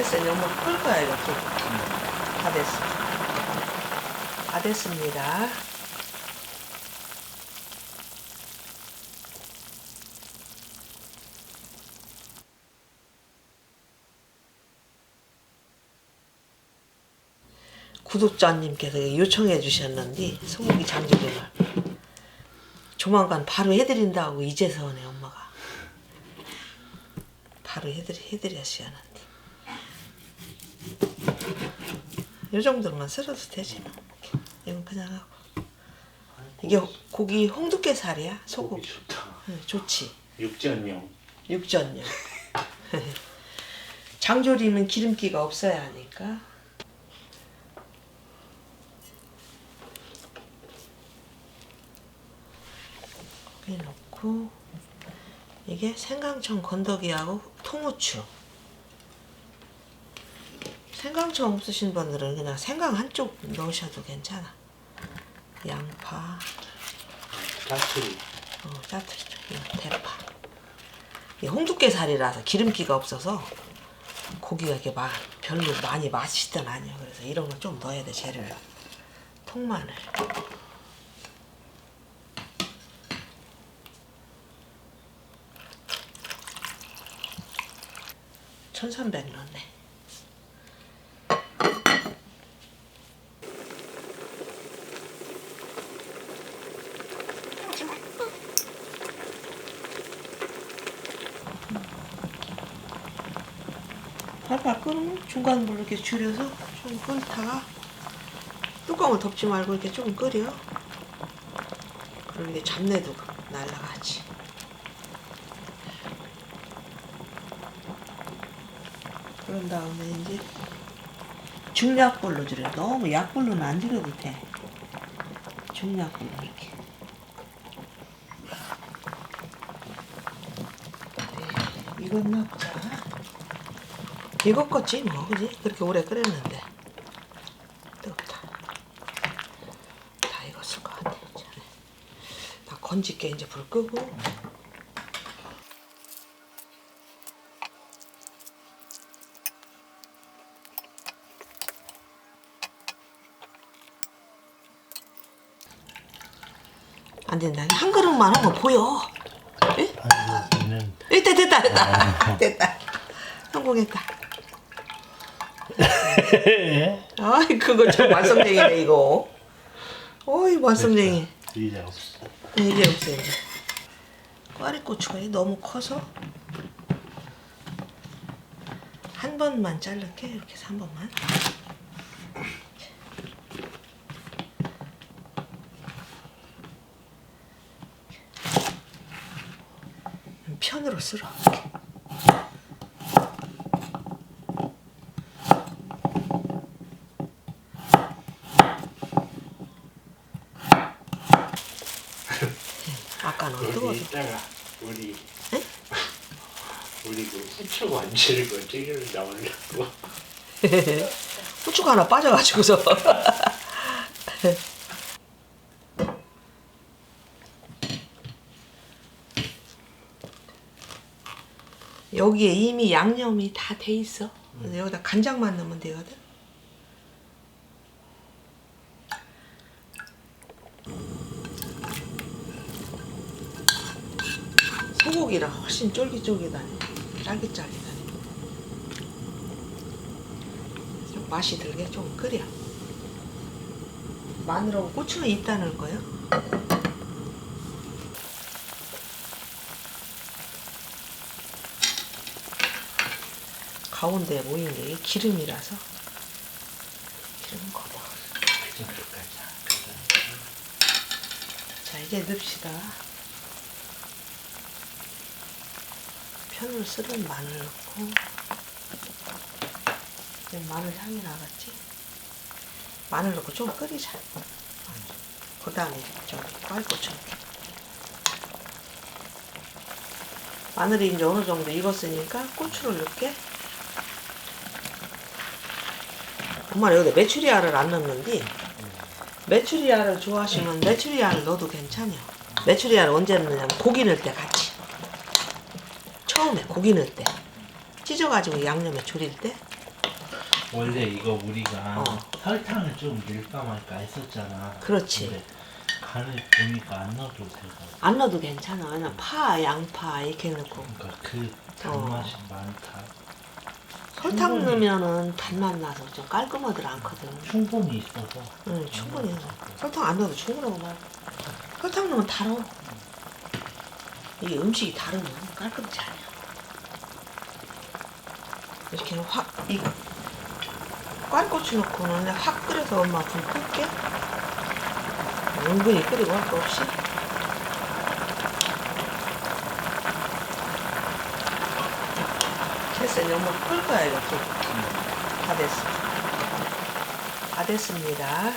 됐어. 이제 엄마 끌 거야, 이렇게. 다 됐어. 다 됐습니다. 구독자님께서 요청해 주셨는데 소고기 장조림을 조만간 바로 해드린다고 이제서네 엄마가 바로 해드렸어야 하는데 요 정도만 썰어도 되지 뭐. 이건 그냥 하고 이게 고기 홍두깨살이야 소고기. 좋다. 응, 좋지. 육전용. 육전용. 장조림은 기름기가 없어야 하니까. 고기 넣고 이게 생강청 건더기하고 통후추. 생강청 없으신 분들은 그냥 생강 한쪽 넣으셔도 괜찮아. 양파, 짜투리. 짜투리죠. 이거 대파. 이 홍두깨살이라서 기름기가 없어서 고기가 이렇게 별로 많이 맛있던 아니야. 그래서 이런 걸 좀 넣어야 돼. 재료를. 통마늘. 1300 넣네. 팔팔 끓으면 중간 불로 이렇게 줄여서 좀 끓다가 뚜껑을 덮지 말고 이렇게 조금 끓여. 그럼 이게 잡내도 날라가지. 그런 다음에 이제 중약불로 줄여. 너무 약불로는 안 줄여도 돼. 중약불로 이렇게. 네, 이건 넣자. 익었겠지 뭐, 그지? 그렇게 오래 끓였는데. 뜨겁다. 다 익었을 것 같아. 다 건질게 이제 불 끄고. 안 된다. 한 그릇만 하면 보여. 예? 됐다. 됐다. 성공했다. 아이, 그거 좀 완성쟁이네, 이거. 어이, 완성쟁이. 이제 없어. 이제 없어, 이제. 꽈리고추가 너무 커서 한 번만 자를게. 이렇게 해서 한 번만. 편으로 쓸어. 아까는 뜨거워서. 이따가 우리 에? 우리 그 후추 만지는 거 찌개를 나오려고. 후추가 하나 빠져가지고서. 여기에 이미 양념이 다 돼 있어. 여기다 간장만 넣으면 되거든. 소고기라 훨씬 쫄깃쫄깃하네. 짤깃짤깃하네. 좀 맛이 들게 좀 끓여. 마늘하고 고추는 이따 넣을 거예요. 가운데에 모인 게 기름이라서 기름 걷어. 자, 이제 넣읍시다. 편을 쓸은 마늘 넣고. 마늘 향이 나갔지? 마늘 넣고 좀 끓이자. 그 다음에 좀 꽈리고추 넣게. 마늘이 이제 어느 정도 익었으니까 고추를 넣게. 엄마는 여기다 메추리알을 안 넣는데, 메추리알을 좋아하시면 메추리알을 넣어도 괜찮아요. 메추리알을 언제 넣느냐면 고기 넣을 때 같이. 처음에 고기 넣을 때. 찢어가지고 양념에 졸일 때 원래 이거 우리가 어. 설탕을 좀 넣을까 말까 했었잖아. 그렇지. 근데 간을 보니까 안 넣어도 되고. 안 넣어도 괜찮아. 그냥 파, 양파 이렇게 넣고. 그러니까 그 단맛이 많다. 설탕 충분히. 넣으면은 단맛 나서 좀 깔끔하들 않거든. 충분히 있어서. 응, 충분히. 설탕 안 넣어도 충분하고 말. 설탕 넣으면 달어. 이게 음식이 다르면 깔끔치 않아. 이렇게 확, 이 꽈리고추 넣고는 그냥 확 끓여서 엄마 불 끌게. 은근히 끓이고 할 거 없이. 됐어, 이제 엄마 끌 거야, 이렇게. 다 됐어. 다 됐습니다.